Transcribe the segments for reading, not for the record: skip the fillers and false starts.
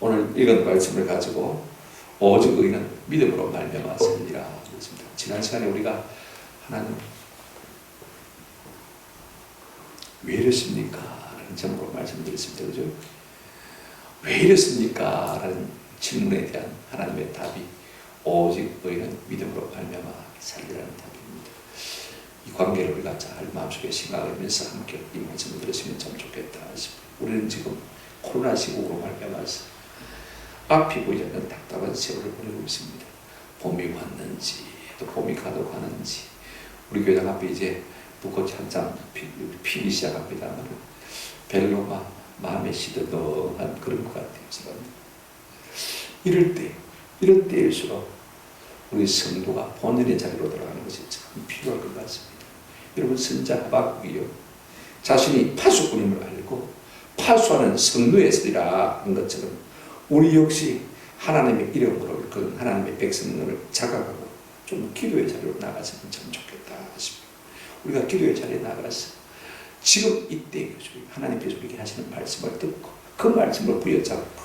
오늘 읽은 말씀을 가지고 오직 의인은 믿음으로 말미암아 살리라 그랬습니다. 지난 시간에 우리가 하나님 왜 이랬습니까? 라는 제목으로 말씀드렸습니다. 그죠? 왜 이랬습니까? 라는 질문에 대한 하나님의 답이 오직 의인은 믿음으로 말미암아 살리라는 답입니다. 이 관계를 우리가 잘 마음속에 생각하면서 함께 이 말씀을 들으시면 참 좋겠다 싶습니다. 우리는 지금 코로나 시국으로 말미암아서 앞이 보이지 않는 답답한 세월을 보내고 있습니다. 봄이 왔는지 또 봄이 가도 가는지 우리 교회당 앞에 이제 벚꽃이 한참 피기 시작합니다만 별로 마음에 시들렁한 그런 것 같아요. 이럴 때일수록 우리 성도가 본연의 자리로 돌아가는 것이 참 필요할 것 같습니다. 여러분 선자 하박국이요 자신이 파수꾼임을 알고 파수하는 성도의 소리라 한 것처럼 우리 역시 하나님의 이름으로 그 하나님의 백성을 자각하고 좀 기도의 자리로 나가서는 참 좋겠다 싶습니다. 우리가 기도의 자리에 나가서 지금 이때 하나님께서 우리에게 하시는 말씀을 듣고 그 말씀을 부여잡고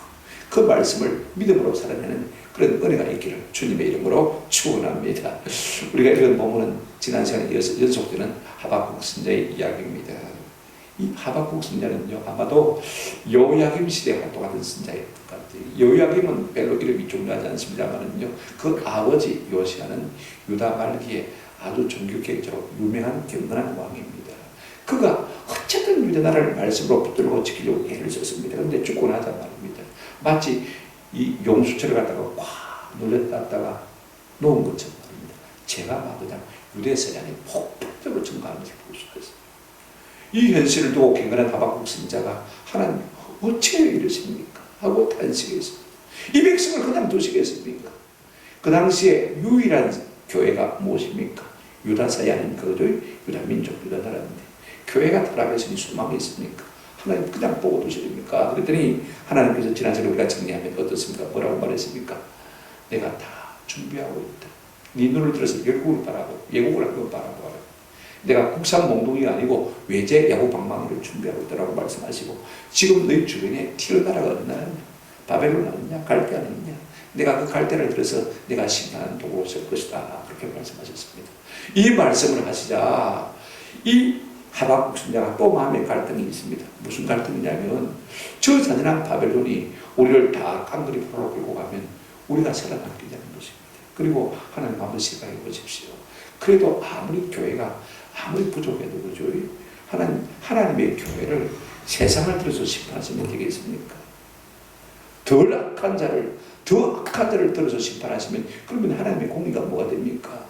그 말씀을 믿음으로 살아내는 그런 은혜가 있기를 주님의 이름으로 축원합니다. 우리가 읽은 본문은 지난 시간에 이어서 연속되는 하박국 선자의 이야기입니다. 이 하박국 선자는요 아마도 요야김 시대에 활동하던 선자일 것 같아요. 요야김은 별로 이름이 중요하지 않습니다만은요 그 아버지 요시야는 유다 말기에 아주 종교개혁자로 유명한 경건한 왕입니다. 그가 어쨌든 유다 나라를 말씀으로 붙들고 지키려고 애를 썼습니다. 그런데 죽고 나자 말입니다. 마치 이 용수철을 갖다가 꽉 눌렸다가 놓은 것처럼 말입니다. 제가 막 그냥 유대 서양이 폭발적으로 증가하는 것을 볼 수가 있습니다. 이 현실을 두고 경건한 하박국 선자가 하나님 어째 이러십니까? 하고 탄식했습니다. 이 백성을 그냥 두시겠습니까? 그 당시에 유일한 교회가 무엇입니까? 유다사이 아닙니까? 유다 민족, 유다 나라인데 교회가 타락했으니 소망이 있습니까? 하나님 그냥 보고 두시렵니까? 그랬더니 하나님께서 지난 시간에 우리가 정리하면 어떻습니까? 뭐라고 말했습니까? 내가 다 준비하고 있다. 네 눈을 들어서 열국을 바라고 예국을 한번 바라보라. 내가 국산 몽둥이가 아니고 외제 야구 방망이를 준비하고 있다라고 말씀하시고 지금 너희 주변에 티르 나라가 어디냐? 바벨론 어디냐? 갈대안 있냐? 내가 그 갈대를 들어서 내가 심판하는 도구로 쓸 것이다. 그렇게 말씀하셨습니다. 이 말씀을 하시자 이 하박국 선자가 또 마음의 갈등이 있습니다. 무슨 갈등이냐면 저 잔인한 바벨론이 우리를 다 깡그리 포로로 끌고 가면 우리가 살아남기자는 것입니다. 그리고 하나님 한번 생각해 보십시오. 그래도 아무리 교회가 아무리 부족해도 그죠? 하나님의 교회를 세상을 들어서 심판하시면 되겠습니까? 더 악한 자를 들어서 심판하시면 그러면 하나님의 공의가 뭐가 됩니까?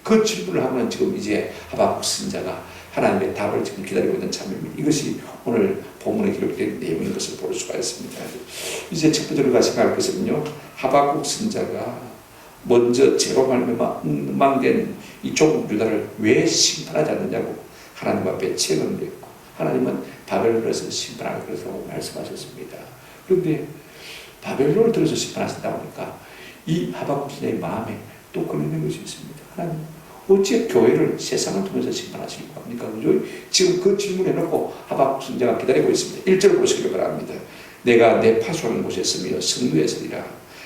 그 질문을 하면 지금 이제 하박국 선자가 하나님의 답을 지금 기다리고 있는 참입니다. 이것이 오늘 본문에 기록된 내용인 것을 볼 수가 있습니다. 이제 첫 번째로 우리가 생각할 것은요, 하박국 선자가 먼저 죄로 망된 이 조국 유다를 왜 심판하지 않느냐고 하나님 앞에 체험했고 하나님은 바벨론에서 심판할 것이라고 말씀하셨습니다. 그런데 바벨론을 들어서 심판하신다고 하니까 이 하박국 선자의 마음에 또 걸리는 것이 있습니다. 하나님 어찌 교회를 세상을 통해서 심판하시려고 합니까? 그죠? 지금 그 질문해놓고 하박국 선자가 기다리고 있습니다. 1절 보시길 바랍니다. 내가 내 파수하는 곳에 서며 성루에 서리라.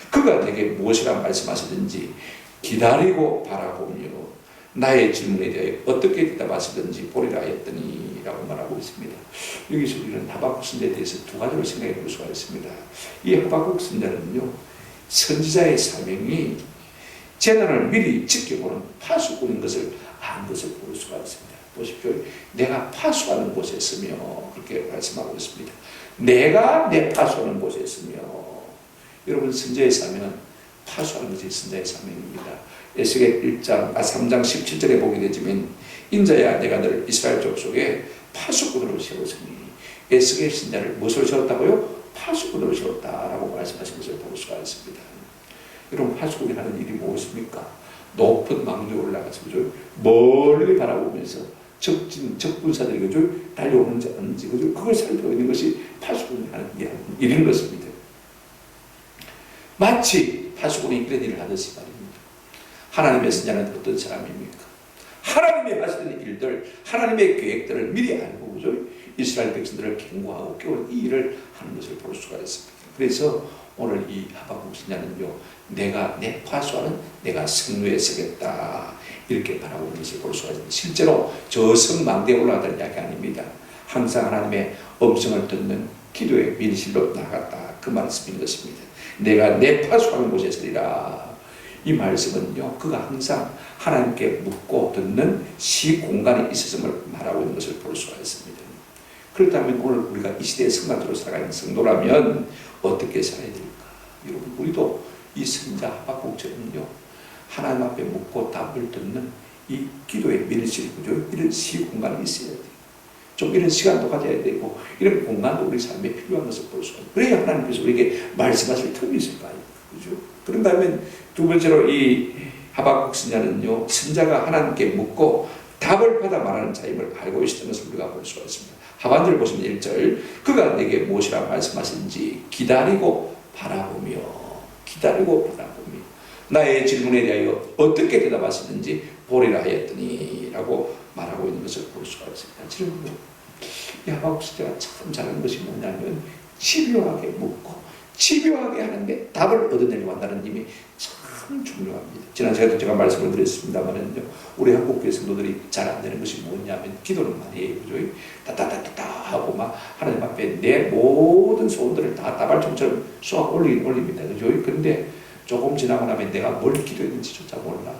그가 내게 무엇이라 말씀하시든지 기다리고 바라보며 나의 질문에 대하여 어떻게 대답하시든지 보리라 했더니 라고 말하고 있습니다. 여기서 우리는 하박국 선자에 대해서 두 가지로 생각해 볼 수가 있습니다. 이 하박국 선자는요 선지자의 사명이 재난을 미리 지켜보는 파수꾼인 것을 안 것을 볼 수가 있습니다. 보십시오. 내가 파수하는 곳에 있으며 그렇게 말씀하고 있습니다. 내가 내 파수하는 곳에 있으며 여러분 선지자의 사명은 파수하는 것이 선지자의 사명입니다. 에스겔 3장 17절에 보게 되지만 인자야 내가 너를 이스라엘 족속에 파수꾼으로 세웠으니 에스겔 선지자를 무엇으로 세웠다고요? 파수꾼으로 세웠다라고 말씀하신 것을 볼 수가 있습니다. 여러분 파수꾼이 하는 일이 무엇입니까? 높은 망대에 올라가서 그죠? 멀리 바라보면서 적군사들이 그죠? 달려오는지 아닌지 그죠? 그걸 살펴보는 것이 파수꾼이 하는 일인 것입니다. 마치 파수꾼이 이런 일을 하듯이 말입니다. 하나님의 선자는 어떤 사람입니까? 하나님이 하시는 일들, 하나님의 계획들을 미리 알고 그죠? 이스라엘 백성들을 경고하고 깨우는 이 일을 하는 것을 볼 수가 있습니다. 그래서 오늘 이 하박국 선자는요, 내가 내 파수하는 내가 성루에 서겠다 이렇게 바라고 있는 것을 볼 수가 있습니다. 실제로 저 성망대에 올라가다는 이야기 아닙니다. 항상 하나님의 음성을 듣는 기도의 밀실로 나갔다 그 말씀인 것입니다. 내가 내 파수하는 곳에 서리라. 이 말씀은요, 그가 항상 하나님께 묻고 듣는 시공간에 있었음을 말하고 있는 것을 볼 수가 있습니다. 그렇다면 오늘 우리가 이 시대의 성가대로 살아가는 성도라면 어떻게 살아야 될까? 여러분, 우리도 이 선자 하박국처럼요, 하나님 앞에 묻고 답을 듣는 이 기도의 밀실 구조, 이런 시공간이 있어야 돼요. 좀 이런 시간도 가져야 되고 이런 공간도 우리 삶에 필요한 것을 볼 수 있어요. 그래야 하나님께서 우리에게 말씀하실 틈이 있을 거 아니에요. 그죠? 그런가 하면 두 번째로 이 하박국 선자는요, 선자가 하나님께 묻고 답을 받아 말하는 자임을 알고 있었던 것을 우리가 볼 수가 있습니다. 하반절 보시면 1절, 그가 내게 무엇이라 말씀하시는지 기다리고 바라보며 나의 질문에 대하여 어떻게 대답하시는지 보리라 하였더니 라고 말하고 있는 것을 볼 수가 있습니다. 지금 이 하박국 선자가 참 잘하는 것이 뭐냐면 집요하게 묻고 집요하게 하는데 답을 얻어내려고 한다는 힘이 참 중요합니다. 지난 시간에 제가 말씀을 드렸습니다만은요, 우리 한국교회 성도들이 잘 안 되는 것이 뭐냐면 기도는 많이 해요. 그죠? 따따따따 하고 막 하나님 앞에 내 모든 소원들을 다 다발총처럼 쏘아 올립니다. 그죠? 근데 조금 지나고 나면 내가 뭘 기도했는지조차 몰라.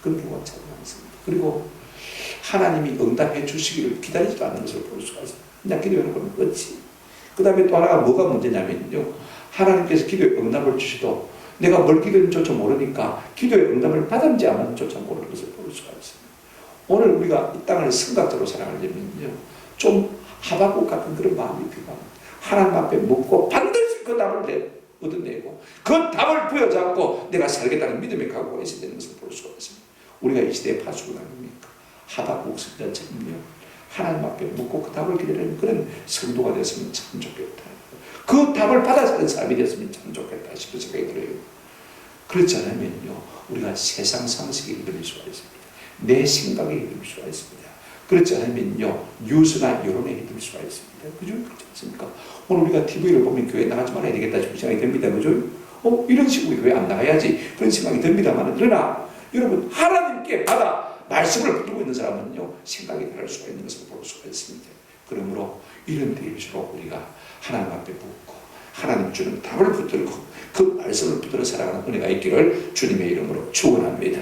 그런 경우가 참 많습니다. 그리고 하나님이 응답해 주시기를 기다리지도 않는 것을 볼 수가 있습니다. 그냥 기도하는 건 끝이. 그 다음에 또 하나가 뭐가 문제냐면요, 하나님께서 기도에 응답을 주시도 내가 뭘 기도했는지조차 모르니까 기도의 응답을 받았는지 안 받았는지조차 모르는 것을 볼 수가 있습니다. 오늘 우리가 이 땅을 성각대로 살아가려면요, 좀 하박국 같은 그런 마음이 필요합니다. 하나님 앞에 묻고 반드시 그 답을 얻어내고 그 답을 부여잡고 내가 살겠다는 믿음의 각오가 있어야 되는 것을 볼 수가 있습니다. 우리가 이 시대의 파수꾼 아닙니까? 하박국 선자처럼요, 하나님 앞에 묻고 그 답을 기다리는 그런 성도가 됐으면 참 좋겠다. 그 답을 받아서 사람이 됐으면 참 좋겠다 싶은 생각이 들어요. 그렇지 않으면요, 우리가 세상 상식에 휘둘릴 수가 있습니다. 내 생각에 휘둘릴 수가 있습니다. 그렇지 않으면요, 뉴스나 여론에 휘둘릴 수가 있습니다. 그죠? 그렇지 않습니까? 오늘 우리가 TV를 보면 교회 나가지 말아야 되겠다 싶은 생각이 듭니다. 그죠? 이런 식으로 교회 안 나가야지 그런 생각이 듭니다만, 그러나 여러분, 하나님께 받아 말씀을 붙들고 있는 사람은요, 생각이 다를 수가 있는 것을 볼 수가 있습니다. 그러므로 이런 때일수록 우리가 하나님 앞에 묻고 하나님 주는 답을 붙들고 그 말씀을 붙들어 살아가는 은혜가 있기를 주님의 이름으로 축원합니다.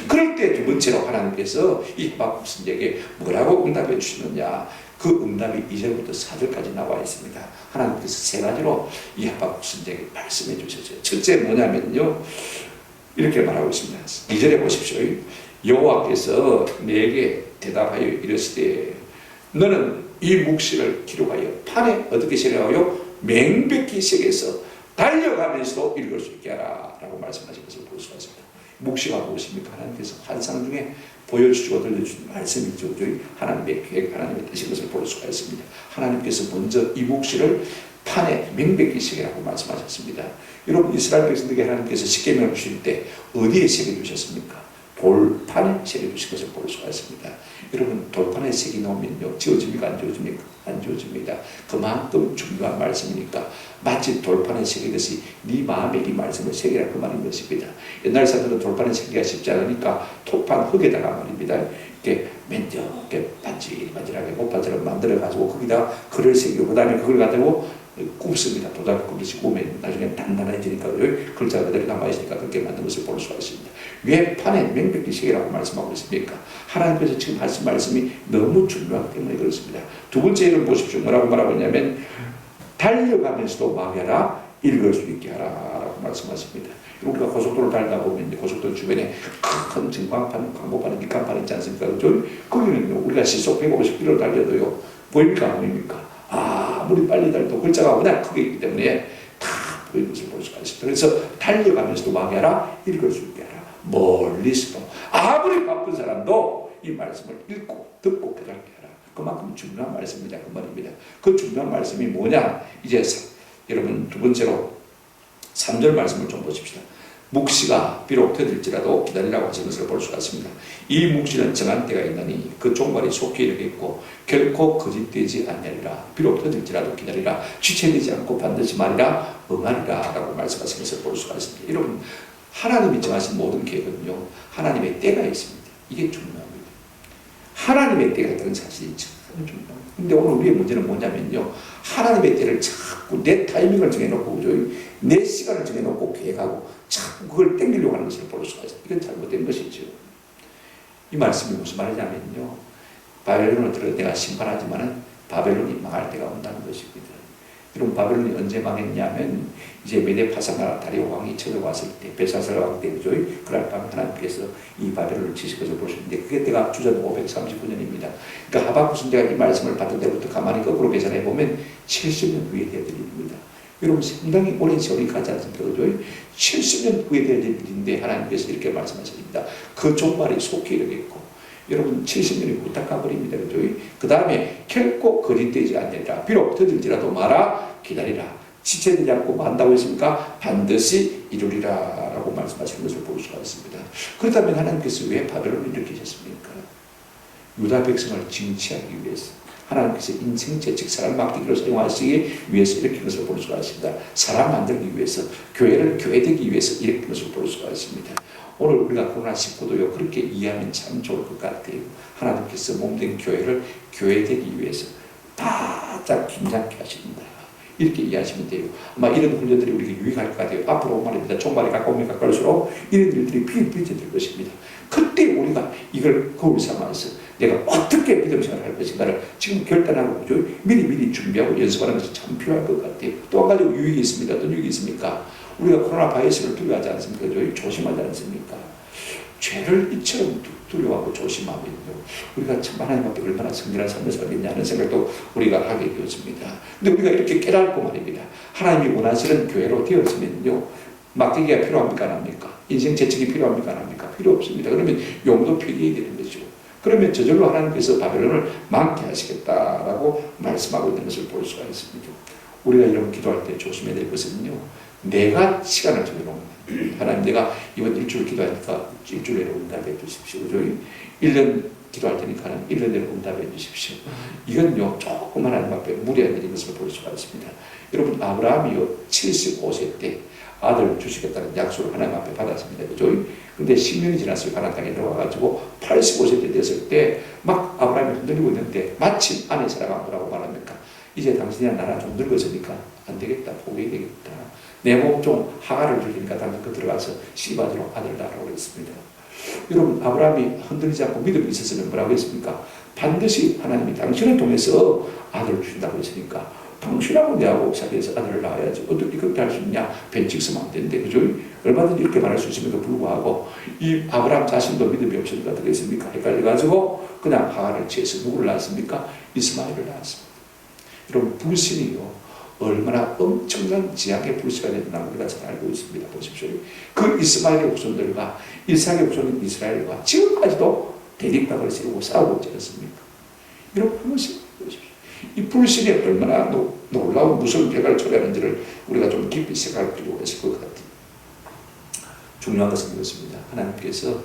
그럴 때 두 번째로 하나님께서 이 하박국 선자에게 뭐라고 응답해 주시느냐, 그 응답이 2절부터 4절까지 나와 있습니다. 하나님께서 세 가지로 이 하박국 선자에게 말씀해 주셨어요. 첫째 뭐냐면요, 이렇게 말하고 있습니다. 2절에 보십시오. 여호와께서 내게 대답하여 이르시되 너는 이 묵시를 기록하여 판에 어떻게 새겨하여 맹백히 새겨서 달려가면서도 읽을 수 있게 하라 라고 말씀하신 것을 볼 수가 있습니다. 묵시가 무엇입니까? 하나님께서 환상 중에 보여주시고 들려주신 말씀이죠. 하나님의 계획, 하나님의 뜻인 것을 볼 수가 있습니다. 하나님께서 먼저 이 묵시를 판에 맹백히 새기라고 말씀하셨습니다. 여러분, 이스라엘 백성들에게 하나님께서 십계명을 주실 때 어디에 새겨주셨습니까? 돌판에 새겨주신 것을 볼 수가 있습니다. 여러분, 돌판에 새겨 놓으면요, 지워집니까? 안 지워집니까? 안 지워집니다. 그만큼 중요한 말씀이니까 마치 돌판에 새기듯이 네 마음에 이 말씀을 새기라 그 말인 것입니다. 옛날 사람들은 돌판에 새기기가 쉽지 않으니까 톱판 흙에다가 말입니다, 이렇게 맨적게 반질반질하게 목판처럼 만들어가지고 거기다가 글을 새기고 그 다음에 그걸 가지고 굽습니다. 도다리 굽듯이 구우면 나중에 단단해지니까 글자가 그대로 남아있으니까 그렇게 만든 것을 볼 수가 있습니다. 왜 판에 명백히 새기라고 말씀하고 있습니까? 하나님께서 지금 하신 말씀이 너무 중요하기 때문에 그렇습니다. 두 번째를 보십시오. 뭐라고 말하고 있냐면 달려가면서도 말하라, 읽을 수 있게 하라 라고 말씀하십니다. 우리가 고속도로를 달다 보면 고속도로 주변에 큰 전광판, 광고판, 밑간판 있지 않습니까? 그죠? 거기는 우리가 시속 150km 달려도요, 보입니까? 안 보입니까? 아무리 빨리 달려도 글자가 워낙 크게 있기 때문에 다 보이는 것을 볼 수가 있습니다. 그래서 달려가면서도 말하라, 읽을 수 있게 하라. 멀리서도 아무리 바쁜 사람도 이 말씀을 읽고 듣고 깨닫게 하라. 그만큼 중요한 말씀입니다. 그 말입니다. 그 중요한 말씀이 뭐냐? 이제 여러분 두 번째로 3절 말씀을 좀 보십시다. 묵시가 비록 더딜지라도 기다리라고 하신 것을 볼 수가 있습니다. 이 묵시는 정한 때가 있나니 그 종말이 속히 이르겠고 결코 거짓되지 아니하리라. 비록 더딜지라도 기다리라. 지체되지 않고 반드시 말이라 응하리라 라고 말씀하신 것을 볼 수가 있습니다. 여러분, 하나님이 정하신 모든 계획은요, 하나님의 때가 있습니다. 이게 중요합니다. 하나님의 때가 있다는 사실이 참 중요합니다. 근데 오늘 우리의 문제는 뭐냐면요, 하나님의 때를 자꾸 내 타이밍을 정해놓고, 그죠? 내 시간을 정해놓고 계획하고 자꾸 그걸 땡기려고 하는 것을 볼 수가 있어요. 이건 잘못된 것이죠. 이 말씀이 무슨 말이냐면요, 바벨론을 들어 내가 심판하지만은 바벨론이 망할 때가 온다는 것입니다. 여러분, 바벨론이 언제 망했냐면 이제 메데-파사나라 다리오 왕이 쳐들어왔을 때, 벨사살 왕 때, 그죠? 그날 밤 하나님께서 이 바벨론을 치실 것을 볼 수 있는데, 그게 때가 주전 539년입니다. 그러니까 하박국 선지자가 이 말씀을 받은 때부터 가만히 거꾸로 계산해 보면 70년 후에 되어질 일입니다. 여러분, 상당히 오랜 세월이 가지 않습니까? 그죠? 70년 후에 되어질 일인데 하나님께서 이렇게 말씀하십니다. 그 종말이 속히 이르겠고, 여러분 70년이 후딱 가버립니다. 그죠? 그 다음에 결코 거짓되지 않으리라. 비록 더딜지라도 마라 기다리라. 지체되지 않고 만다고 했습니까? 반드시 이루리라 라고 말씀하시는 것을 볼 수가 있습니다. 그렇다면 하나님께서 왜 바벨론을 일으키셨습니까? 유다 백성을 징치하기 위해서, 하나님께서 인생체 즉 사람 맡기기로 사용하시기 위해서 일으킨 것을 볼 수가 있습니다. 사람 만들기 위해서, 교회를 교회되기 위해서 일으킨 것을 볼 수가 있습니다. 오늘 우리가 코로나19도요, 그렇게 이해하면 참 좋을 것 같아요. 하나님께서 몸된 교회를 교회되기 위해서 바짝 긴장케 하십니다. 이렇게 이해하시면 돼요. 아마 이런 훈련들이 우리에게 유익할 것 같아요. 앞으로 말입니다. 종말이 가까우면 가까울수록 이런 일들이 빚어질 것입니다. 그때 우리가 이걸 거울 삼아서 내가 어떻게 믿음 생활을 할 것인가를 지금 결단하고 미리 준비하고 연습하는 것이 참 필요할 것 같아요. 또 한 가지 유익이 있습니다. 어떤 유익이 있습니까? 우리가 코로나 바이러스를 두려워하지 않습니까? 조심하지 않습니까? 죄를 이처럼 두려워하고 조심하면요, 우리가 참 하나님 앞에 얼마나 성실한 삶을 살겠냐 하는 생각도 우리가 하게 되었습니다. 근데 우리가 이렇게 깨닫고 말입니다. 하나님이 원하시는 교회로 되었으면요, 맡기기가 필요합니까? 안 합니까? 인생 재청이 필요합니까? 안 합니까? 필요 없습니다. 그러면 용도 필요해야 되는 거죠. 그러면 저절로 하나님께서 바벨론을 망케 하시겠다라고 말씀하고 있는 것을 볼 수가 있습니다. 우리가 이런 기도할 때 조심해야 될 것은요, 내가 시간을 정해놓은 하나님, 내가 이번 일주일 기도하니까 일주일 내로 응답해 주십시오. 그죠? 1년 기도할 테니까 1년 내로 응답해 주십시오. 이건요, 조금 하나님 앞에 무리한 일인 것을 볼 수가 있습니다. 여러분, 아브라함이요, 75세 때 아들 주시겠다는 약속을 하나님 앞에 받았습니다. 그죠? 근데 10년이 지났을 가나안 땅에 들어와가지고 85세 때 됐을 때 막 아브라함이 흔들리고 있는데 마침 아내 사랑한 거라고 말합니까? 이제 당신이나 나라 좀 늙었으니까 안 되겠다, 포기해야 되겠다. 내 몸 좀 하가를 줄 테니까 당신 그 들어가서 시바지로 아들 낳으라고 그랬습니다. 여러분, 아브라함이 흔들리지 않고 믿음이 있었으면 뭐라고 했습니까? 반드시 하나님이 당신을 통해서 아들을 주신다고 했으니까 당신하고 내하고 사귀어서 아들을 낳아야지. 어떻게 그렇게 할 수 있냐? 벤치 쓰면 안 되는데, 그죠? 얼마든지 이렇게 말할 수 있음에도 불구하고 이 아브라함 자신도 믿음이 없으니까 어떻게 했습니까? 헷갈려가지고 그냥 하가를 취해서 누구를 낳았습니까? 이스마엘을 낳았습니다. 여러분, 불신이요, 얼마나 엄청난 지향의 불씨가 됐나 우리가 잘 알고 있습니다. 보십시오. 그 이스마엘의 후손들과 이삭의 후손인 이스라엘과 지금까지도 대립각을 세우고 싸우고 있지 않습니까? 여러분, 한 번씩 보십시오. 이 불신이 얼마나 놀라운 무서운 결과를 초래하는지를 우리가 좀 깊이 생각할 필요가 있을 것 같아요. 중요한 것은 이렇습니다. 하나님께서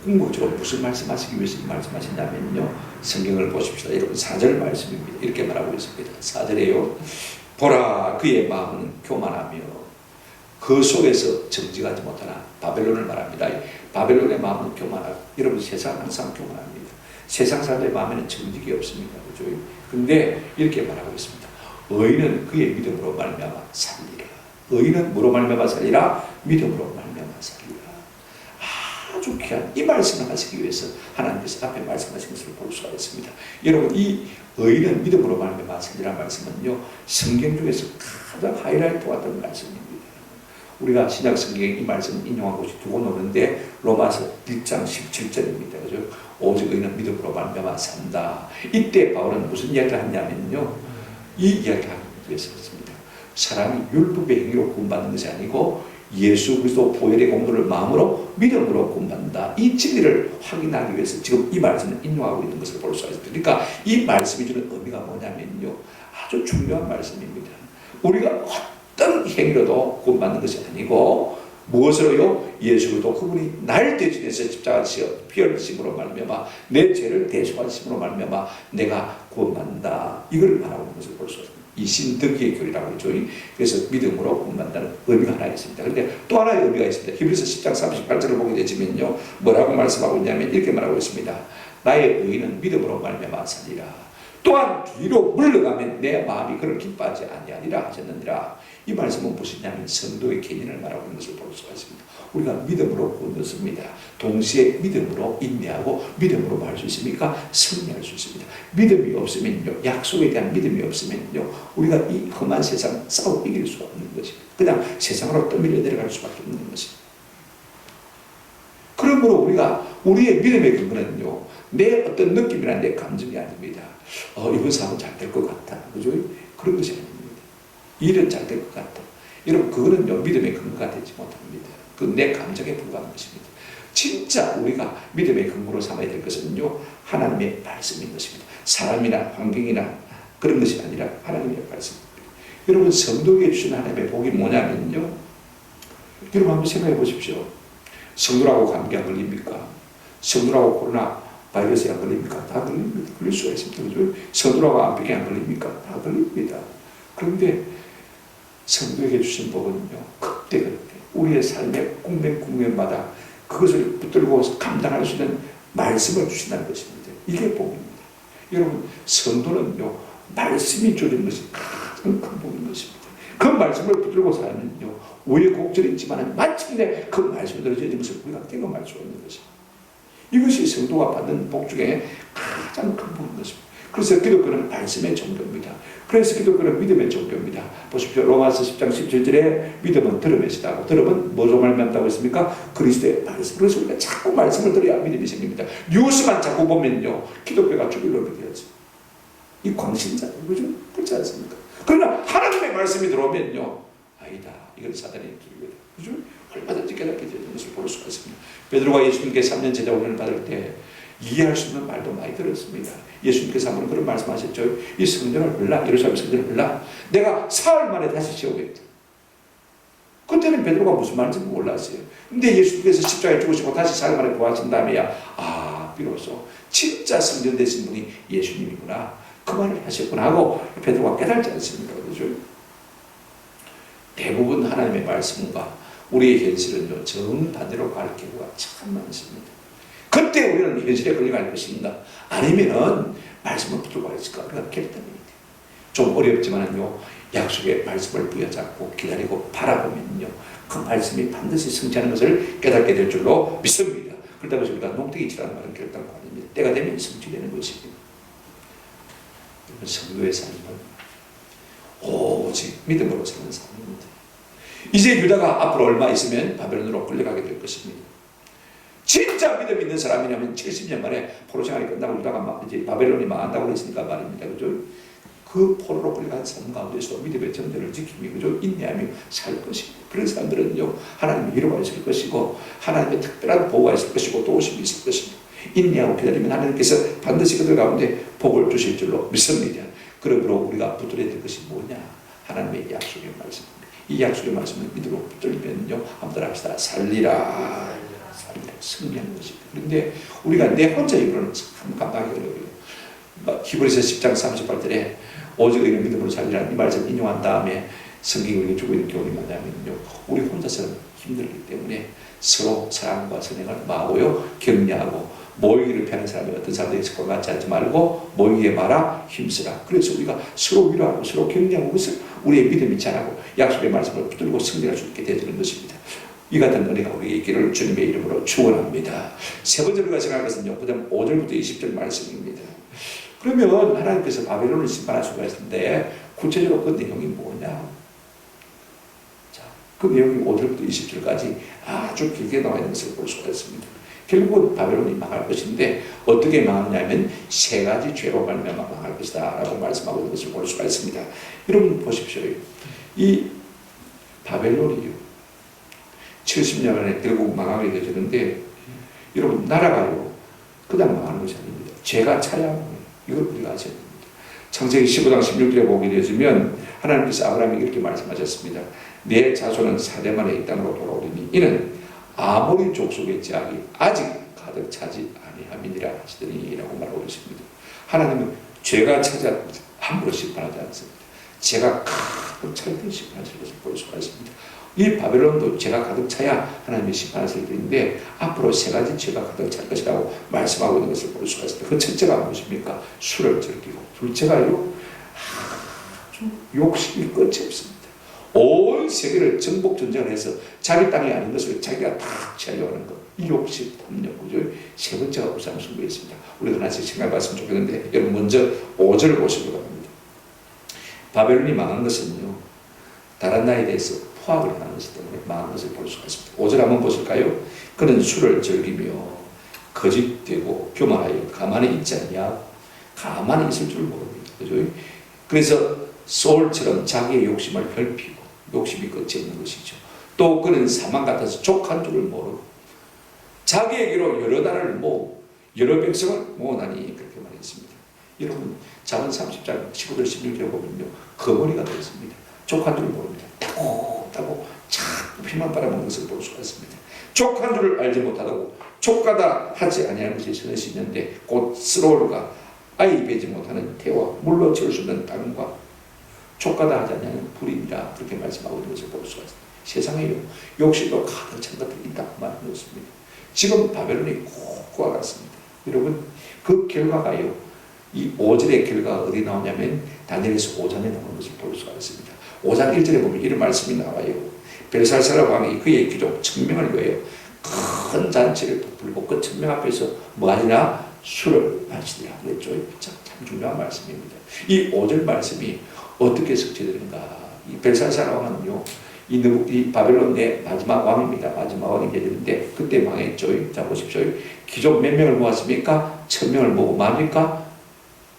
궁극적으로 무슨 말씀하시기 위해서 말씀하시냐면요, 성경을 보십시다. 여러분, 4절 말씀입니다. 이렇게 말하고 있습니다. 4절에요, 보라, 그의 마음은 교만하며 그 속에서 정직하지 못하나. 바벨론을 말합니다. 바벨론의 마음은 교만하고, 여러분, 세상 항상 교만합니다. 세상 사람들의 마음에는 정직이 없습니다. 그죠? 근데 이렇게 말하고 있습니다. 의인은 그의 믿음으로 말미암아 살리라. 의인은 뭐로 말미암아 살리라? 믿음으로 말미암아 살리라. 아주 귀한 이 말씀을 하시기 위해서 하나님께서 앞에 말씀하신 것을 볼 수가 있습니다. 여러분, 이 의인은 믿음으로 말미암아 살리라는 말씀은요, 성경 중에서 가장 하이라이트 같은 말씀입니다. 우리가 신약 성경에 이 말씀을 인용한 곳이 두 번 오는데 로마서 1장 17절입니다. 그죠? 오직 의인은 믿음으로 말미암아 산다. 이때 바울은 무슨 이야기를 하냐면요, 이 이야기를 하기 위해서 그렇습니다. 사람이 율법의 행위로 구원받는 것이 아니고 예수 그리스도 보혈의 공로를 마음으로 믿음으로 구원받는다. 이 진리를 확인하기 위해서 지금 이 말씀을 인용하고 있는 것을 볼 수가 있습니다. 그러니까 이 말씀이 주는 의미가 뭐냐면요, 아주 중요한 말씀입니다. 우리가 어떤 행위로도 구원받는 것이 아니고 무엇으로요? 예수로도 그분이 날 대신해서 십자가에서 피 흘리심으로 말미암아 내 죄를 대속하심으로 말미암아 내가 구원받는다. 이걸 말하고 있는 것을 볼 수 있습니다. 이 신덕기의 교리라고 하죠. 그래서 믿음으로 구원받는다는 의미가 하나 있습니다. 그런데 또 하나의 의미가 있습니다. 히브리서 10장 38절을 보게 되시면요, 뭐라고 말씀하고 있냐면 이렇게 말하고 있습니다. 나의 의인은 믿음으로 말미암아 살리라. 또한 뒤로 물러가면 내 마음이 그를 기뻐하지 아니하리라 하셨느니라. 이 말씀은 무엇이냐면 성도의 개인을 말하고 있는 것을 볼 수가 있습니다. 우리가 믿음으로 구원받습니다. 동시에 믿음으로 인내하고 믿음으로 말 수 있습니까? 승리할 수 있습니다. 믿음이 없으면요, 약속에 대한 믿음이 없으면요, 우리가 이 험한 세상 싸워 이길 수가 없는 것입니다. 그냥 세상으로 떠밀려 내려갈 수밖에 없는 것입니다. 그러므로 우리가 우리의 믿음의 근거는요, 내 어떤 느낌이나 내 감정이 아닙니다. 이번 사업은 잘 될 것 같다. 그죠? 그런 것이 아닙니다. 일은 잘 될 것 같다. 여러분, 그거는요, 믿음의 근거가 되지 못합니다. 그건 내 감정에 불과한 것입니다. 진짜 우리가 믿음의 근거로 삼아야 될 것은요, 하나님의 말씀인 것입니다. 사람이나 환경이나 그런 것이 아니라 하나님의 말씀입니다. 여러분, 성도에게 주신 하나님의 복이 뭐냐면요, 여러분 한번 생각해 보십시오. 성도라고 감기 안 걸립니까? 성도라고 코로나 바이러스에 안 걸립니까? 다 걸립니다. 걸릴 수가 있습니다. 그죠? 성도라고 암벽에 안 걸립니까? 다 걸립니다. 그런데 성도에게 주신 복은요, 그때 우리의 삶의 국면마다 그것을 붙들고 감당할 수 있는 말씀을 주신다는 것입니다. 이게 복입니다. 여러분, 성도는요, 말씀이 주는 것이 가장 큰 복인 것입니다. 그 말씀을 붙들고 살면요, 우여곡절이 있지만 마침내 그 말씀을 들어주는 것을 우리가 경험할 수 있는 것입니다. 이것이 성도가 받는 복 중에 가장 큰 복인 것입니다. 그래서 기독교는 말씀의 종교입니다. 그래서 기독교는 믿음의 종교입니다. 보십시오. 로마서 10장 17절에 믿음은 들음에서 나고 들음은 뭐로 말미암다고 했습니까? 그리스도의 말씀. 그래서 우리가 자꾸 말씀을 들어야 믿음이 생깁니다. 뉴스만 자꾸 보면요, 기독교가 죽일 놈이 되어져. 이 광신자예요. 그죠? 그렇지 않습니까? 그러나 하나님의 말씀이 들어오면요, 아니다, 이건 사단의 길이다. 그죠? 얼마든지 깨닫게 되는 것을 볼 수가 있습니다. 베드로가 예수님께 3년 제자 훈련을 받을 때 이해할 수 있는 말도 많이 들었습니다. 예수님께서 한번 그런 말씀하셨죠. 이 성전을 흘라, 예루살렘 성전을 흘라, 내가 사흘 만에 다시 세우겠다. 그때는 베드로가 무슨 말인지 몰랐어요. 근데 예수님께서 십자가에 죽으시고 다시 사흘 만에 부활하신 다음에야, 비로소 진짜 성전 되신 분이 예수님이구나, 그 말을 하셨구나 하고 베드로가 깨달지 않습니까? 그렇죠? 대부분 하나님의 말씀과 우리의 현실은요, 정반대로 갈 경우가 참 많습니다. 그때 우리는 현실에 걸려갈 것인가, 아니면은 말씀을 붙들고 있을까, 우리가 결단해야 돼요. 좀 어렵지만은요, 약속의 말씀을 부여잡고 기다리고 바라보면요, 그 말씀이 반드시 성취하는 것을 깨닫게 될 줄로 믿습니다. 그렇다고 해서 우리가 농땡이치라는 말은 결단코 아닙니다. 때가 되면 성취되는 것입니다. 성도의 삶은 오직 믿음으로 사는 삶입니다. 이제 유다가 앞으로 얼마 있으면 바벨론으로 끌려가게 될 것입니다. 진짜 믿음 있는 사람이라면 70년 만에 포로 생활이 끝나고 유다가 이제 바벨론이 망한다고 했으니까 말입니다. 그죠? 그 포로로 끌려간 삶 가운데서 믿음의 전제를 지키며, 그죠? 인내하며 살 것입니다. 그런 사람들은요, 하나님의 위로가 있을 것이고, 하나님의 특별한 보호가 있을 것이고, 도우심이 있을 것입니다. 인내하고 기다리면 하나님께서 반드시 그들 가운데 복을 주실 줄로 믿습니다. 그러므로 우리가 붙들어야 될 것이 뭐냐? 하나님의 약속의 말씀입니다. 이 약속의 말씀을 믿음으로 붙들면요, 한번 합시다. 살리라. 승리하는 것입니다. 그런데 우리가 내 혼자 이거는 참 감당하기 어려워요. 히브리서 10장 38절에 오직 의인은 믿음으로 살리라, 이 말씀 인용한 다음에 성경을 주고 있는 교훈이 뭐냐면요, 우리 혼자서는 힘들기 때문에 서로 사랑과 선행을 마고요, 격려하고, 모이기를 피하는 사람이 어떤 사람들이 있을 것 같지 않지 말고 모이기에 마라, 힘쓰라. 그래서 우리가 서로 위로하고 서로 격려하고, 그것을 우리의 믿음이 자라고 약속의 말씀을 붙들고 승리할 수 있게 되는 것입니다. 이 같은 은혜가 우리에게 있기를 주님의 이름으로 축원합니다. 세 번째로 우리가 생각할 것은요, 그다음 5절부터 20절 말씀입니다. 그러면 하나님께서 바벨론을 심판할 수가 있는데 구체적으로 그 내용이 뭐냐? 자, 그 내용이 5절부터 20절까지 아주 길게 나와 있는 것을 볼 수가 있습니다. 결국은 바벨론이 망할 것인데 어떻게 망하냐면 세 가지 죄로 말미암아 망할 것이다 라고 말씀하고 있는 것을 볼 수가 있습니다. 여러분 보십시오. 이 바벨론이요, 70년 만에 결국 망하게 되었는데, 여러분 나라가요, 그냥 망하는 것이 아닙니다. 죄가 차야 이걸 우리가 아셔야 됩니다. 창세기 15장 16절에 보게 되어지면 하나님께서 아브라함에게 이렇게 말씀하셨습니다. 내 자손은 사대만에 이 땅으로 돌아오리니 이는 아모리 족속의 제약이 아직 가득 차지 아니함이니라 하시더니 라고 말하고 있습니다. 하나님은 죄가 차지 함부로 심판하지 않습니다. 죄가 가득 찰 때 심판하실 것을 볼 수가 있습니다. 이 바벨론도 죄가 가득 차야 하나님이 심판하실 텐데 앞으로 세 가지 죄가 가득 찰 것이라고 말씀하고 있는 것을 볼 수가 있습니다. 그 첫째가 무엇입니까? 술을 즐기고, 둘째가요 아주 욕심이 끝이 없습니다. 온 세계를 정복 전쟁을 해서 자기 땅이 아닌 것을 자기가 다 취하려고 하는 것, 이 욕심, 탐욕, 그죠? 세 번째가 우상숭배였습니다. 우리가 하나씩 생각해봤으면 좋겠는데 여러분 먼저 5절을 보시기 바랍니다. 바벨론이 망한 것은요 다른 나라에 대해서 포악을 하는 것 때문에 망한 것을 볼 수가 있습니다. 5절 한번 보실까요? 그는 술을 즐기며 거짓되고 교만하여 가만히 있지 않냐. 가만히 있을 줄 모릅니다. 그죠? 그래서 소울처럼 자기의 욕심을 펼피고 욕심이 끝이 없는 것이죠. 또 그는 사망 같아서 족한 줄을 모르고 자기에게로 여러 나라를 모으고 여러 백성을 모으나니 그렇게 말했습니다. 여러분 잠언 30장 19절 16절에 보면요 거머리가 되었습니다. 족한 줄을 모릅니다. 타고 자꾸 피만 빨아먹는 것을 볼 수가 있습니다. 족한 줄을 알지 못하다고 족가다 하지 아니하는 것이 선것이 있는데 곧 스로울과 아이 베지 못하는 태와 물로 채울 수 없는 땅과 족가다 하지 아니하는 불입니다. 그렇게 말씀하고 있는 것을 볼 수가 있습니다. 세상에요 욕심도 가득 찬 것들이 있다고 말했습니다. 지금 바벨론이 코코가 같습니다. 여러분 그 결과가요 이 5절의 결과가 어디 나오냐면 다니엘서 5장에 나오는 것을 볼 수가 있습니다. 5장 1절에 보면 이런 말씀이 나와요. 벨사살 왕이 그의 귀족 1000명을 위하여 큰 잔치를 베풀고 그 1000명 앞에서 뭐 하느냐? 술을 마시니라 그랬죠. 참 중요한 말씀입니다. 이 5절 말씀이 어떻게 성취되는가? 이 벨사살 왕은요 이 바벨론 내 마지막 왕입니다. 마지막 왕이 되는데 그때 망했죠. 자 보십시오. 귀족 몇 명을 모았습니까? 1000명을 모으고 뭡니까?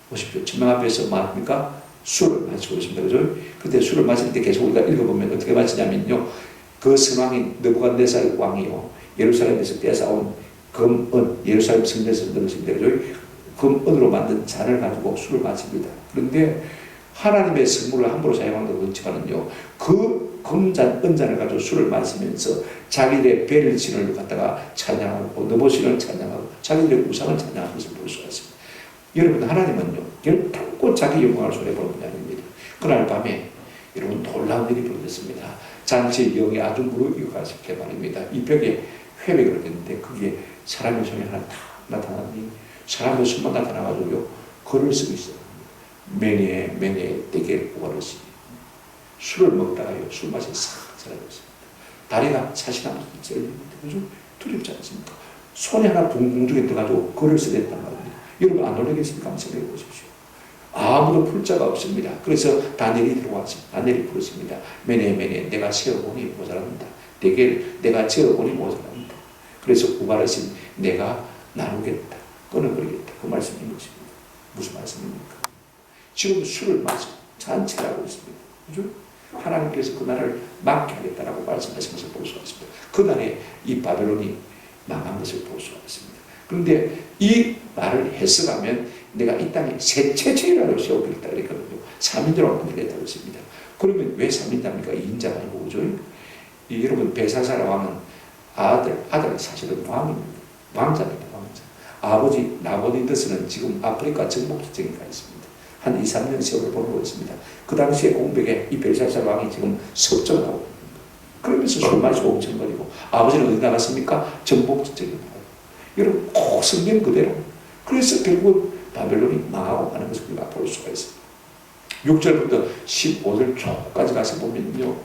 보십시오. 1000명 앞에서 뭡니까? 술을 마시고 있습니다. 그죠? 근데 술을 마실 때 계속 우리가 읽어보면 어떻게 마시냐면요. 그 선왕인 느부갓네살 왕이요. 예루살렘에서 떼사온 금은 예루살렘 성전에서 넣었습니다. 그죠? 금은으로 만든 잔을 가지고 술을 마십니다. 그런데 하나님의 성물을 함부로 사용한다고 그렇지만은요. 그 금잔, 은잔을 가지고 술을 마시면서 자기들의 벨신을 갖다가 찬양하고 느보신을 찬양하고 자기들의 우상을 찬양하는 것을 볼 수가 있습니다. 여러분 하나님은요 결코 자기 영광을 손해보는 분이 아닙니다. 그날 밤에 여러분 놀라운 일이 벌어졌습니다. 잔치의 영이 아주 무르익어갔을 때 말입니다. 이 벽에 회백을 했는데 그게 사람의 손이 하나 다 나타나니 사람의 손만 나타나가지고요 글을 쓰고 있어요. 매니에 떼개를 뽑아놓으시 술을 먹다가요 술 맛이 싹 사라졌습니다. 다리가 사시나무도 썰립니다. 그죠? 두렵지 않습니까? 손에 하나 공중에 떠가지고 글을 쓰랬단 말입니다. 여러분 안 놀라겠습니까? 한번 생각해 보십시오. 아무도 풀 자가 없습니다. 그래서 다니엘이 들어와서 다니엘이 부르습니다. 매네 내가 세어보니 모자랍니다. 대개를 내가 세어보니 모자랍니다. 그래서 우발하신 내가 나누겠다. 끊어버리겠다. 그 말씀인 것입니다. 무슨 말씀입니까? 지금 술을 마시고 잔치를 하고 있습니다. 그죠? 하나님께서 그 날을 막게 하겠다라고 말씀하신 것을 볼 수가 있습니다. 그날에 이 바벨론이 망한 것을 볼 수가 있습니다. 그런데 이 말을 해석하면 내가 이 땅에 새 체제라고 세우겠다 그랬거든요. 3인자로 만들겠다고 했습니다. 그러면 왜 3인자입니까? 2인자가 아니고 그죠? 여러분 벨사살 왕은 아들 사실은 왕입니다. 왕자입니다. 왕자. 아버지 나보디더스는 지금 아프리카 정복전쟁에 가 있습니다. 한 2, 3년 세월을 보내고 있습니다. 그 당시에 공백에 이 벨사살 왕이 지금 섭정을 하고 있습니다. 그러면서 술 마시고 엉청거리고 아버지는 어디 나갔습니까? 정복전쟁에 나가요. 여러분 꼭 성경 그대로. 그래서 결국 바벨론이 망하고 가는 것을 우리가 볼 수가 있습니다. 6절부터 15절 초까지 가서 보면요.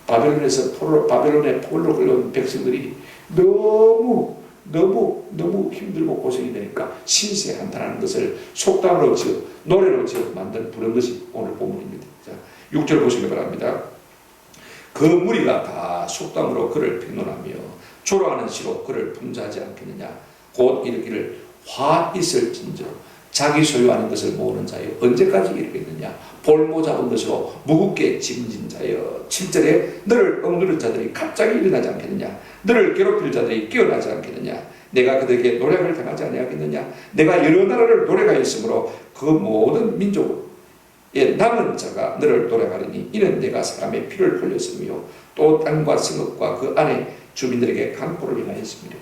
바벨론의 포로로 끌려온 백성들이 너무 힘들고 고생이 되니까 신세 한탄하는 것을 속담으로 지어 노래로 지어 만든 부른 것이 오늘 본문입니다. 자, 6절 보시기 바랍니다. 그 무리가 다 속담으로 그를 평론하며 조롱하는 시로 그를 풍자하지 않겠느냐. 곧 이르기를 화 있을진저 자기 소유하는 것을 모으는 자여 언제까지 이르겠느냐. 볼모 잡은 것으로 무겁게 짐진 자여 7절에 너를 억누른 자들이 갑자기 일어나지 않겠느냐. 너를 괴롭힐 자들이 깨어나지 않겠느냐. 내가 그들에게 노력을 당하지 아니하겠느냐. 내가 여러 나라를 노력하였으므로 그 모든 민족을 남은 자가 너를 노래하리니 이는 내가 사람의 피를 흘렸으며 또 땅과 성읍과 그 안에 주민들에게 강포를 행하였습니다.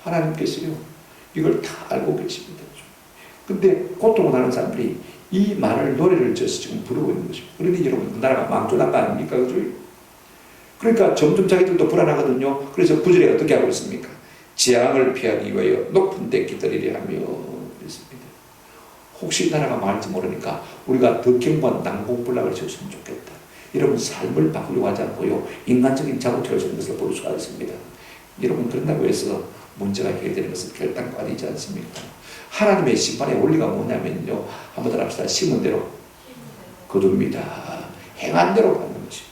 하나님께서요 이걸 다 알고 계십니다. 근데 고통을 하는 사람들이 이 말을 노래를 지어서 지금 부르고 있는 것입니다. 그러니 여러분 그 나라가 망조난 거 아닙니까? 그죠? 그러니까 점점 자기들도 불안하거든요. 그래서 9절에 어떻게 하고 있습니까? 재앙을 피하기 위하여 높은 데 기다리려 하며 그랬습니다. 혹시 나라가 망할지 모르니까 우리가 덕경과 난공불락을 지었으면 좋겠다. 여러분 삶을 바꾸려고 하지 않고요 인간적인 자고처를 쓰는 것을 볼 수가 있습니다. 여러분 그런다고 해서 문제가 해결되는 것은 결단코 아니지 않습니까? 하나님의 심판의 원리가 뭐냐면요 한번 더 합시다. 심은 대로 거둡니다. 행한 대로 받는 것이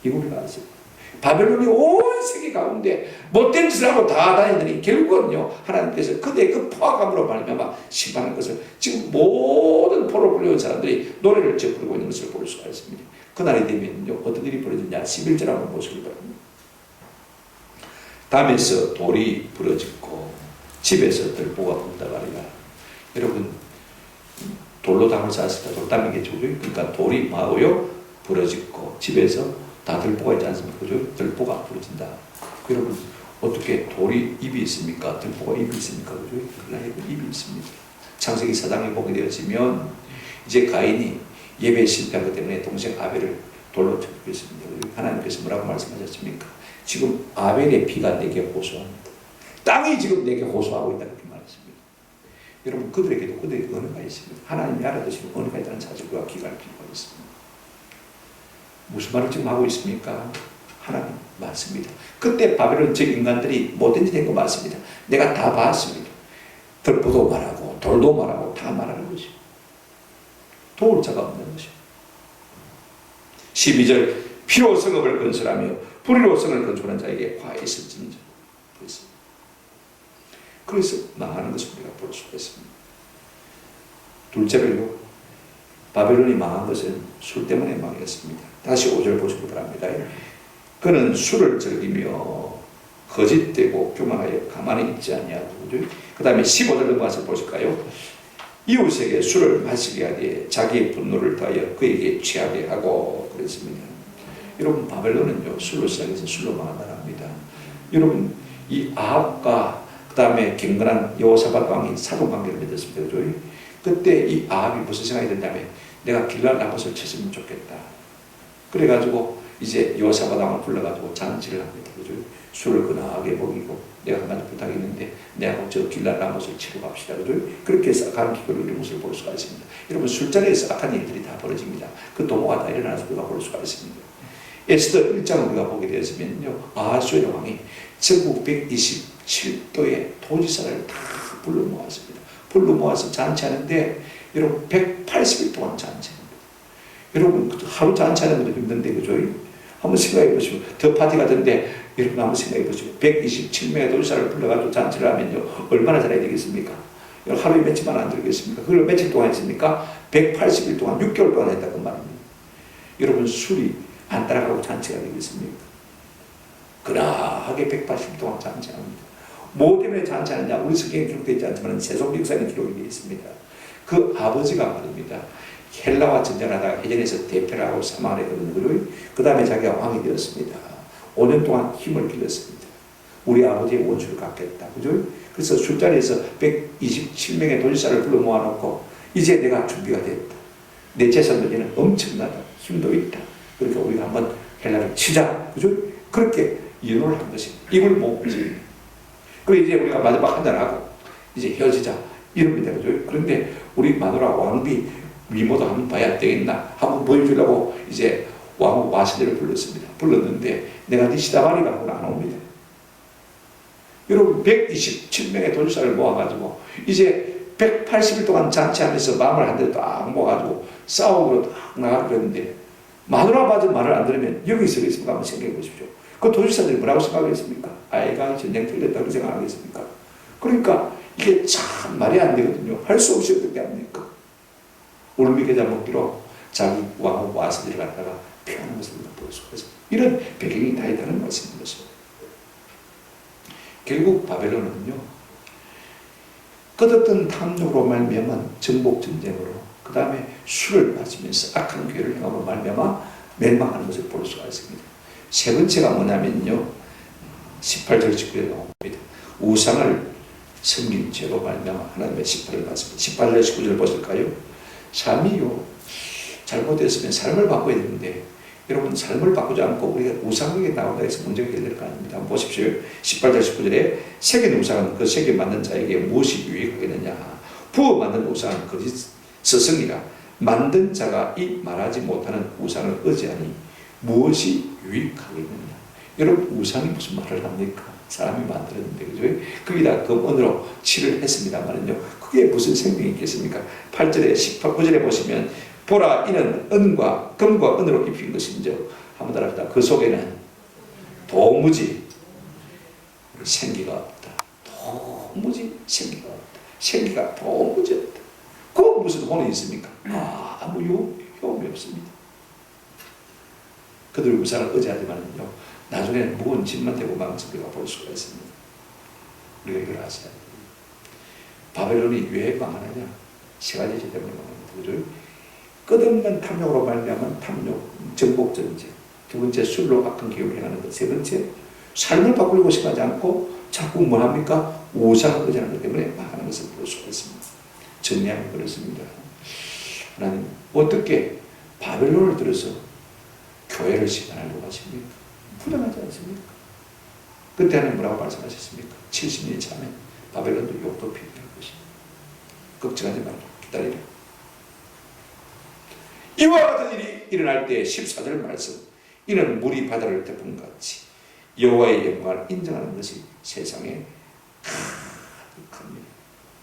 이 원리가 있습니다. 바벨론이 온 세계 가운데 못된 짓을 하고 다 다니더니 결국은요 하나님께서 그대의 그 포악함으로 말미암아 심판할 것을 지금 모든 포로 불려온 사람들이 노래를 지어 부르고 있는 것을 볼 수가 있습니다. 그날이 되면요 어떤 일이 벌어지냐 11절 한번 보시기 바랍니다. 담에서 돌이 부러지고 집에서 들보가 분다가리라. 여러분 돌로 담을 쌓았을 때 돌담이 겠죠. 그러니까 돌이 뭐하고요 부러지고 집에서 다 들보가 있지 않습니까? 그죠? 들보가 부러진다. 여러분 어떻게 돌이 입이 있습니까? 들보가 입이 있습니까? 그죠? 그러나 입이 있습니다. 창세기 4장에 보게 되어지면 이제 가인이 예배에 실패한 것 때문에 동생 아벨을 돌로 쳐죽였습니다. 하나님께서 뭐라고 말씀하셨습니까? 지금 아벨의 피가 내게 호소합니다. 땅이 지금 내게 호소하고 있다 그렇게 말했습니다. 여러분 그들에게도 그들의 은혜가 있습니다. 하나님이 알아두시는 은혜가 있다는 사실과 기간을 필요가 있습니다. 무슨 말을 지금 하고 있습니까? 하나님 맞습니다. 그때 바벨론 적 인간들이 못된 짓 한 거 맞습니다. 내가 다 봤습니다. 들보도 말하고 돌도 말하고 다 말하는 것이 도울 자가 없는 것이 12절 피로 성읍을 건설하며 불의로 성을 건축하는 자에게 화해 있을지니라. 그래서 망하는 것을 우리가 볼 수가 있습니다. 둘째로요 바벨론이 망한 것은 술 때문에 망했습니다. 다시 5절 보시기 바랍니다. 그는 술을 즐기며 거짓되고 교만하여 가만히 있지 아니하고 그 다음에 15절 넘어가서 보실까요? 이웃에게 술을 마시게 하되 자기의 분노를 더하여 그에게 취하게 하고 그랬습니다. 여러분 바벨론은요 술로 시작해서 술로 망한다랍니다. 여러분 이 아합과 그 다음에 경건한 여호사밧 왕이 사돈관계를 맺었습니다. 그죠? 그때 이 아합이 무슨 생각이 든다면 내가 길랄 라못을 쳤으면 좋겠다. 그래가지고 이제 여호사밧 왕을 불러가지고 잔치를 합니다. 그죠? 술을 근하게 먹이고 내가 한 가지 부탁이 있는데 내하고 저 길랄 라못을 치러 갑시다. 그죠? 그렇게 해서 악한 기교를 이룬 것을 볼 수가 있습니다. 여러분 술자리에서 악한 일들이 다 벌어집니다. 그 도모가 다 일어나는 것을 우리가 볼 수가 있습니다. 에스더 1장을 우리가 보게 되었으면요 아하수에로 왕이 전국 127도의 도지사를 다 불러 모았습니다. 불러 모아서 잔치하는데 여러분 180일 동안 잔치합니다. 여러분 하루 잔치하는 것도 힘든데 그죠? 한번 생각해 보시고 더 파티 같은데 여러분 한번 생각해 보시고 127명의 도지사를 불러가지고 잔치를 하면요 얼마나 잘해야 되겠습니까? 하루에 며칠만 안 들겠습니까? 그걸 며칠 동안 했습니까? 180일 동안 6개월 동안 했다 그 말입니다. 여러분 술이 안 따라가고 잔치가 되겠습니까? 근하게 180일 동안 잔치합니다. 뭐 때문에 잔치하느냐? 우리 성경에 기록되어 있지 않지만 세속 역사에 기록이 되어 있습니다. 그 아버지가 말입니다. 헬라와 전쟁하다가 해전에서 대패를 하고 사망을 했거든요. 그 다음에 자기가 왕이 되었습니다. 5년 동안 힘을 길렀습니다. 우리 아버지의 원수를 갚겠다. 그죠? 그래서 술자리에서 127명의 도지사를 불러 모아놓고 이제 내가 준비가 됐다. 내 재산도 이제는 엄청나다. 힘도 있다. 그러니까 우리가 한번 헬라를 치자. 그죠? 그렇게 이론을 한 것입니다. 이걸 못 보지. 그리고 이제 우리가 마지막 한잔하고 이제 헤어지자. 이럽니다. 그죠? 그런데 우리 마누라 왕비 미모도 한번 봐야 되겠나? 한번 보여주려고 이제 왕후 와시대를 불렀습니다. 불렀는데 내가 네 시다바리 갖고는 안 옵니다. 여러분 127명의 도지사를 모아가지고 이제 180일 동안 잔치하면서 마음을 한 대로 딱 모아가지고 싸우고 딱 나가고 그랬는데 마누라 받은 말을 안 들으면 여기 있으겠습니까? 한번 생각해 보십시오. 그 도지사들이 뭐라고 생각하겠습니까? 아이가 전쟁 틀렸다고 생각하겠습니까? 그러니까 이게 참 말이 안 되거든요. 할 수 없이 어떻게 합니까? 울미 계자 먹기로 자기 왕하고 와서들이 갔다가 피하는 것을 볼 수가 있습니다. 이런 배경이 다 있다는 말씀인 것입니다. 결국 바벨론은요 끝없던 탐욕으로 말미암은 정복 전쟁으로 그 그 다음에 술을 마시면서 악한 교회를 행함으로 말미암아 멸망하는 것을 볼 수가 있습니다. 세 번째가 뭐냐면요, 18절 19절에 나옵니다. 우상을 섬긴 죄로 말미암아 하나님의 심판을 받습니다. 18절 19절 보실까요? 삶이요, 잘못됐으면 삶을 바꿔야 되는데 여러분, 삶을 바꾸지 않고 우리가 우상에게 나온다 해서 문제가 해결될 거 아닙니다. 한번 보십시오. 18절 19절에 새긴 우상은 그 새겨 만든 자에게 무엇이 유익하겠느냐. 부어 만든 우상은 거짓 스승이라. 만든 자가 이 말하지 못하는 우상을 의지하니 무엇이 유익하겠느냐. 여러분, 우상이 무슨 말을 합니까? 사람이 만들었는데, 그죠? 거기다 금은으로 칠을 했습니다만은요, 그게 무슨 생명이 있겠습니까? 8절에 19절에 보시면 보라, 이는 은과 금과 은으로 입힌 것인지 한번 따라합시다. 그 속에는 도무지 생기가 없다. 도무지 생기가 없다. 생기가 도무지 없다. 그 무슨 혼이 있습니까? 아무 효험이 없습니다. 그들 우상을 의지하지만요, 나중에는 무거운 짐만 되고 망치가 볼 수가 있습니다. 우리가 이걸 아셔야 돼요. 바벨론이 왜 망하느냐? 세 가지 이유 때문에 망합니다. 그죠? 끝없는 탐욕으로 말미암은 탐욕, 정복 전쟁. 두 번째, 술로 악한 기업을 행하는 것. 세 번째, 삶을 바꾸려고 생각하지 않고 자꾸 뭘 합니까? 우상을 의지하는 것 때문에 망하는 것을 볼 수가 있습니다. 정리하면 그렇습니다. 하나님, 어떻게 바벨론을 들어서 교회를 시간하려고 하십니까? 불안하지 않습니까? 그때 하나님 뭐라고 말씀하셨습니까? 70년이 차면 바벨론도 욕도 피할 것입니다. 걱정하지 말고 기다리라. 이와 같은 일이 일어날 때 14절 말씀, 이는 물이 바다를 덮음같이 여호와의 영광을 인정하는 것이 세상에 가득합니다.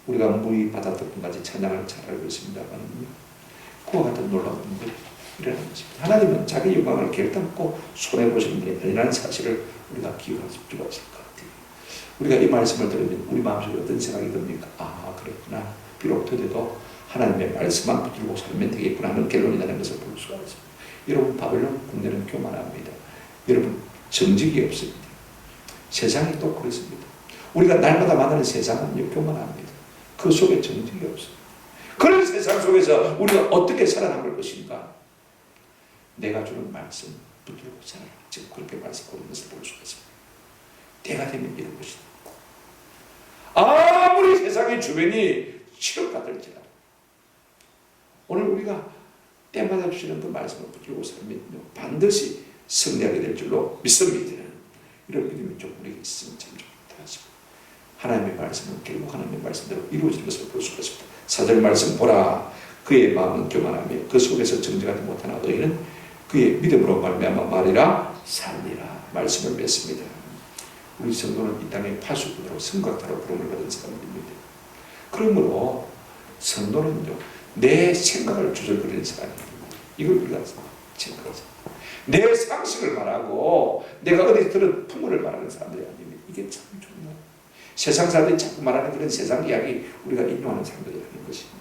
우리가 물이 바다 덮음같이 찬양을 잘 알고 있습니다만 그와 같은 놀라운 일이 일어나는 것입니다. 하나님은 자기 영광을 결단코 손해보시는 게 아니라는 사실을 우리가 기억할 필요가 있을 것 같아요. 우리가 이 말씀을 들으면 우리 마음속에 어떤 생각이 듭니까? 아, 그렇구나. 비록 더뎌도 하나님의 말씀만 붙들고 살면 되겠구나 하는 결론이라는 것을 볼 수가 있습니다. 여러분, 바벨론 군대는 교만합니다. 여러분, 정직이 없습니다. 세상이 또 그렇습니다. 우리가 날마다 만나는 세상은 교만합니다. 그 속에 정직이 없습니다. 그런 세상 속에서 우리가 어떻게 살아남을 것인가? 내가 주는 말씀 붙들고 살아라. 지금 그렇게 말씀하는 것을 볼 수가 있습니다. 때가 되면 이런 것이다. 아무리 세상의 주변이 치욕받을지라도 오늘 우리가 때마다 주시는 그 말씀을 붙들고 살면 반드시 승리하게 될 줄로 믿습니다. 이런 믿음이 좀 우리에게 있으면 참 좋겠다 하십니다. 하나님의 말씀은 결국 하나님의 말씀대로 이루어지는 것을 볼 수가 있습니다. 4절 말씀, 보라, 그의 마음은 교만하며 그 속에서 정직하지 못하나 너희는 그의 믿음으로 말미암아 말이라 살리라. 말씀을 맺습니다. 우리 성도는 이 땅의 파수꾼으로 성각자로 부름을 받은 사람들입니다. 그러므로 성도는요, 내 생각을 조절거리는 사람입니다. 이걸 우리가 생각하죠. 내 상식을 말하고 내가 어디 들은 풍문을 말하는 사람들이 아닙니다. 이게 참 중요해요. 세상 사람들이 자꾸 말하는 그런 세상 이야기 우리가 인용하는 사람들이 아닌 것입니다.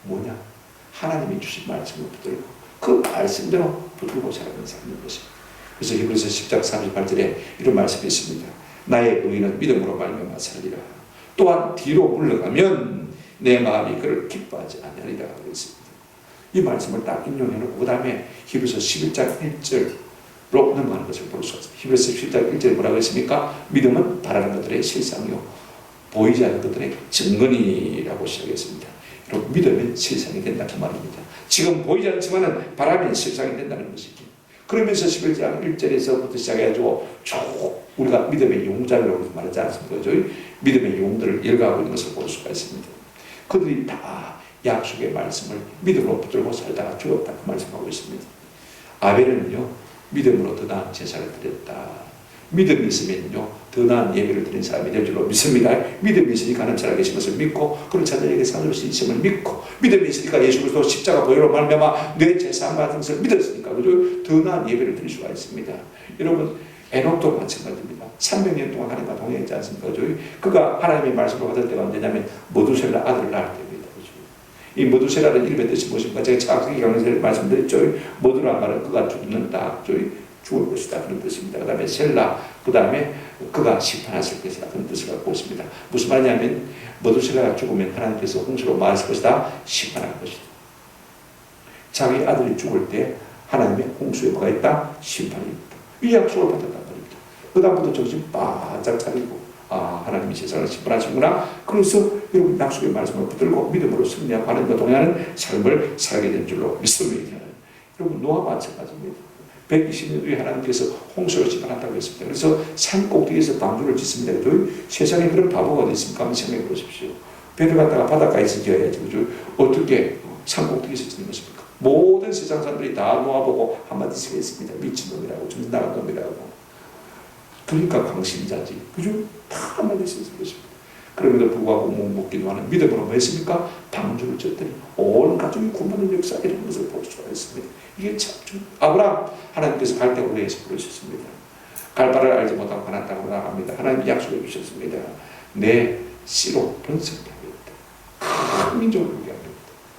뭐냐? 하나님이 주신 말씀을 붙들고 그 말씀대로 붙들고 살아가는 사람인 것입니다. 그래서 히브리서 10장 38절에 이런 말씀이 있습니다. 나의 의인은 믿음으로 말미암아 살리라. 또한 뒤로 물러가면 내 마음이 그를 기뻐하지 아니하리라 그랬습니다. 이 말씀을 딱 인용해놓고 그 다음에 히브리서 11장 1절로 넘어가는 것을 볼 수 있습니다. 히브리서 11장 1절에 뭐라고 했습니까? 믿음은 바라는 것들의 실상이요 보이지 않는 것들의 증거니라고 시작했습니다. 여러분, 믿으면 실상이 된다는 말입니다. 지금 보이지 않지만 바라면 실상이 된다는 것이죠. 그러면서 11장 1절에서부터 시작해가지고 쭉 우리가 믿음의 용자라고 말하지 않습니까? 믿음의 용들을 열거하고 있는 것을 볼 수가 있습니다. 그들이 다 약속의 말씀을 믿음으로 붙들고 살다가 죽었다 그 말씀하고 있습니다. 아벨은요, 믿음으로 더 나은 제사를 드렸다. 믿음이 있으면요, 더 나은 예배를 드린 사람이 될 줄로 믿습니다. 믿음이 있으니까 하나님 살아계신 것을 믿고 그런 자들에게 살릴 수 있음을 믿고 믿음이 있으니까 예수 그리스도 십자가 보혈로 말미암아 내 제사함 받은 것을 믿었으니까 그죠? 더 나은 예배를 드릴 수가 있습니다. 여러분, 에녹도 마찬가지입니다. 300년 동안 하나님과 동행했지 않습니까? 그죠? 그가 하나님의 말씀을 받을 때가 언제냐면 모두셀라 아들을 낳을 때입니다. 그죠? 이 모두셀라는 이름의 뜻이 무엇입니까? 제가 창세기 강의에서 말씀드렸죠. 모두란 말은 그가 죽는다. 죽을 것이다 그런 뜻입니다. 그 다음에 셀라, 그 다음에 그가 심판하실 것이다 그런 뜻을 갖고 있습니다. 무슨 말이냐면 머두셀라가 죽으면 하나님께서 홍수로 말할 것이다. 심판할 것이다. 자기 아들이 죽을 때 하나님의 홍수에 뭐가 있다? 심판이 있다. 이 약속을 받았단 말입니다. 그 다음부터 정신 바짝 차리고 하나님이 세상을 심판하시구나. 그래서 여러분 약속의 말씀을 붙들고 믿음으로 승리하고 하나님과 동행하는 삶을 살게 된 줄로 믿습니다. 여러분 노아와 마찬가지입니다. 120년 후에 하나님께서 홍수를 심판한다고 했습니다. 그래서 산 꼭대기에서 방주를 짓습니다. 세상에 그런 바보가 어디 있습니까? 한번 생각해 보십시오. 배를 갖다가 바닷가에서 지어야지. 그죠? 어떻게 산 꼭대기에서 짓는 것입니까? 모든 세상 사람들이 다 놓아보고 한마디씩 했습니다. 미친놈이라고, 정신 나간 놈이라고. 그러니까 광신자지. 그죠? 다 한마디씩 했을 것입니다. 그럼에도 불구하고 묵묵기도 하는 믿음으로 뭐 했습니까? 방주를 졌더니 온 가족이 구원받는 역사 이런 것을 볼 수가 있습니다. 이게 참 아브라함 하나님께서 갈대고리에서 부르셨습니다. 갈 바를 알지 못하고 가나안 땅으로 나갑니다. 하나님이 약속해 주셨습니다. 내 씨로 번성하겠다. 큰 민족을 이루게 합니다.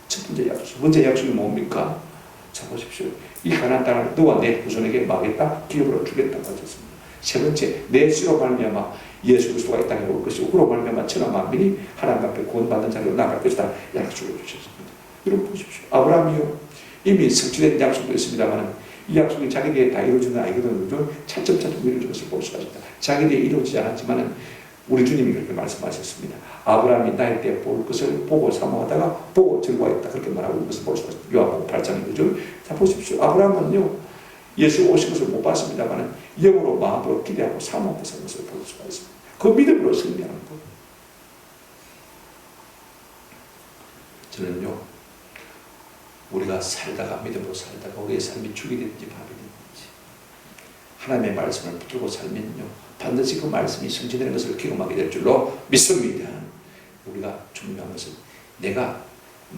첫 번째 약속. 두 번째 약속이 뭡니까? 자 보십시오. 이 가나안 땅을 너와 내 후손에게 막겠다. 기업으로 주겠다고 하셨습니다. 세 번째, 내 씨로 말미암아 예수 그리스도가 이 땅에 올 것이고 그로 말미암아 천하 만민이 하나님 앞에 구원받는 자리로 나갈 것이다. 약속을 주셨습니다. 여러분 보십시오. 아브라함이요. 이미 성취된 약속도 있습니다만 이 약속이 자기 뒤에 다 이루어지는 아니거든요. 차츰차츰 이루어진 것을 볼 수가 있습니다. 자기 뒤에 이루어지지 않았지만 우리 주님이 그렇게 말씀하셨습니다. 아브라함이 나의 때 볼 것을 보고 사모하다가 보고 즐거워했다. 그렇게 말하고 있는 것을 볼 수가 있습니다. 요한복음 8장이죠. 자 보십시오. 아브라함은요. 예수 오신 것을 못 봤습니다만 영으로 마음으로 기대하고 사모하고 사는 것을 볼 수가 있습니다. 그 믿음으로 승리하는 것. 저는요. 우리가 살다가 믿음으로 살다가 우리의 삶이 죽이 되든지 밥이 되든지 하나님의 말씀을 붙들고 살면요. 반드시 그 말씀이 성취되는 것을 경험하게 될 줄로 믿습니다. 우리가 중요한 것은 내가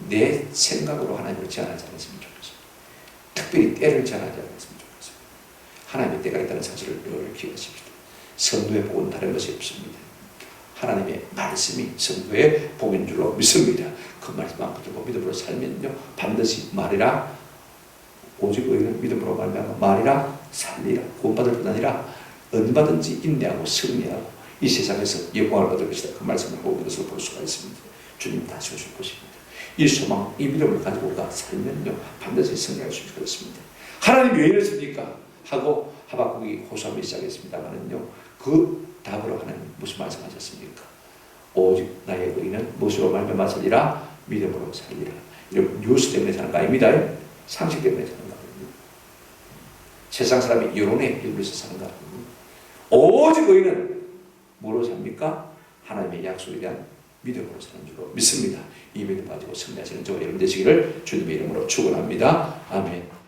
내 생각으로 하나님을 제한하지 않았으면 좋겠습니다. 특별히 때를 제한하지 않았으면 좋겠습니다. 하나님의 때가 있다는 사실을 늘 기억하십시오. 성도의 복은 다른 것이 없습니다. 하나님의 말씀이 성도의 복인 줄로 믿습니다. 그 말씀만 붙들고 믿음으로 살면요. 반드시 말이라 오직 의인은 믿음으로 말미암아 말이라 살리라. 구원받을 뿐 아니라 언제든지 인내하고 승리하고 이 세상에서 영광을 얻을 것이다. 그 말씀을 하고 있는 것을 볼 수가 있습니다. 주님 다시 오실 것입니다. 이 소망, 이 믿음을 가지고 우리가 살면요. 반드시 승리할 수 있을 것입니다. 하나님 왜 이러십니까? 하고 하박국이 호소하기 시작했습니다만은요. 그 답으로 하나님 무슨 말씀하셨습니까? 오직 나의 의인은 무엇으로 말미암아 살리라? 믿음으로 살리라. 이런 뉴스 때문에 사는 거 아닙니다. 상식 때문에 사는 거 아닙니다. 세상 사람이 여론에 휘둘려서 사는 거 아닙니다. 오직 의인은 뭐로 삽니까? 하나님의 약속에 대한 믿음으로 사는 줄로 믿습니다. 이 믿음 가지고 승리하시는 저와 여러분 되시기를 주님의 이름으로 축원합니다. 아멘.